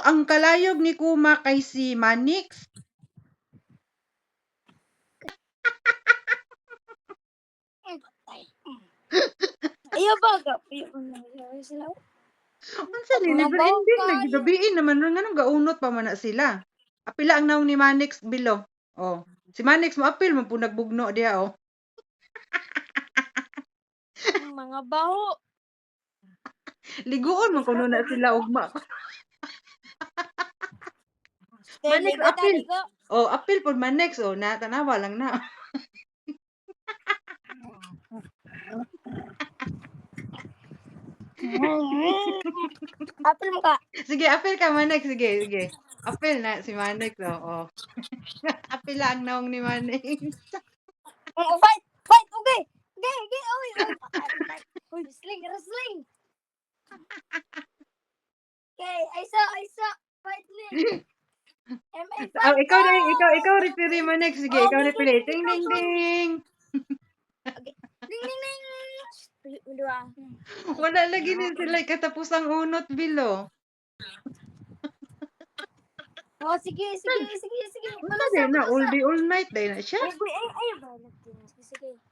ang kalayog ni Kuma kay si Manix. Ayaw ba gabi sila? Unsa ni Mga never bawang ending lagi kayo. gabiin naman ron nganong gaunot pa man na sila. Apila ang naong ni Manix bilo. Oh, si Manix mo apil man po nagbugno diha oh. Mga baho. Liguon man kuno na sila ugma. Manix Ligo ta, apil. ligo. Oh, apil pod Manix oh, na tanawa lang na. Apil mo ka. Sige, apil ka Manix, sige, sige. Apil na si Manix oh. Apil ang naong ni Manix. Fight! Fight! Okay! Okay! Okay! Oy! Oy! Sling! Sling! Okay! Aisa! Fight ni! MA Oh, fight! ikaw referee Manix, sige, ikaw referee. Ding ding ding. Okay. Ding ding ding! Dua. Wala lagi din sila katapusang unot bilo. Oh, sige. Unsa din na all day all night day na siya. Ay, ba? Sige.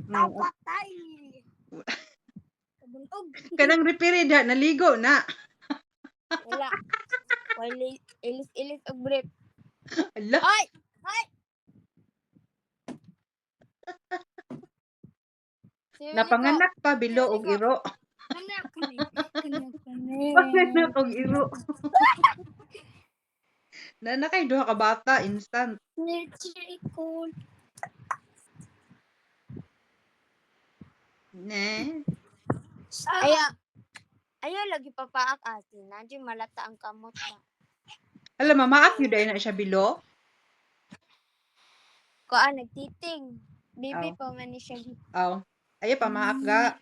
No. Patay! Kabuntog. Kanang referee diha naligo na. Wala. Wala. Ilis og brief. Ala. Ay! Napanganak pa bilo og iro. Anak Panganak og iro. Na kay duha ka bata instant. Cool. Ne. Ayaw lagi papaak atin. Nandiyo malata ang kamot na. Alam mamaak yun dahil na siya bilo. Kuan nagtiting. Bibi Aw. pa man ni siya. Aw. Ayo pa maak ga.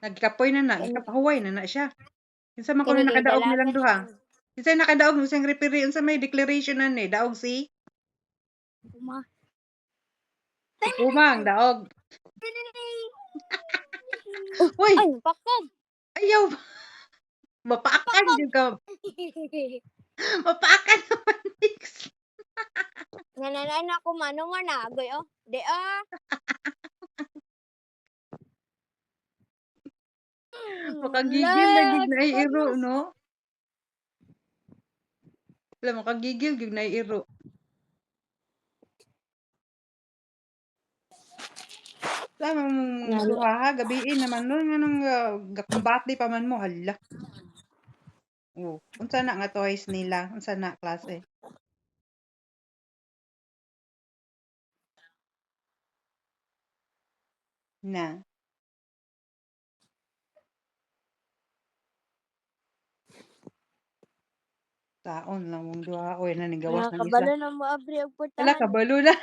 Nagkapoy na. Nagkapahuway na siya. Kinsa man kuno nakadaog nilang duha. Kinsa nakadaog mo siyang referee unsa may declaration na ni daog si Kuma. Kumang daog. Uy, Ay, pakog. ayaw. Mapaakan jud ka. Mapaakan naman Nix. Nananay na ako mano nga na. Agoy oh. De Makagigil lagi na iro no. Alam makagigil gyud na iro. Tama mong duha ha, gabiin naman nun nganong gakumbati pa man mo hala. Oh, unsa na nga toys nila? Unsa na klase? Na. Taon lang mong duha oy na gawas ng isa. Kabalo na mo abri og portahan. Wala kabalo na.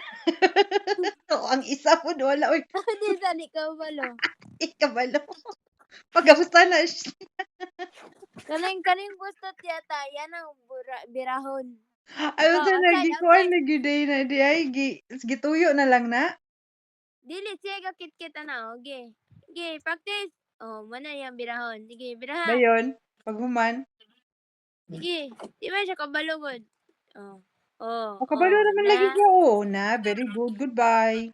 So, ang isa po wala oy. Di sa ni kabalo. Kabalo. Pagamusta na siya. Kaning gusto tiyata yan ang birahon. Ano sa outside, nagikuan na giday na di ay gituyo na lang na. Dili siya kakit-kit ana oge. Sige, practice. Oh, mana yang birahon. Sige, birahan. Dayon, paghuman. Sige, di ba siya kabalugod? Oh. O kabalo naman lagi siya. Oo na, very good. Goodbye.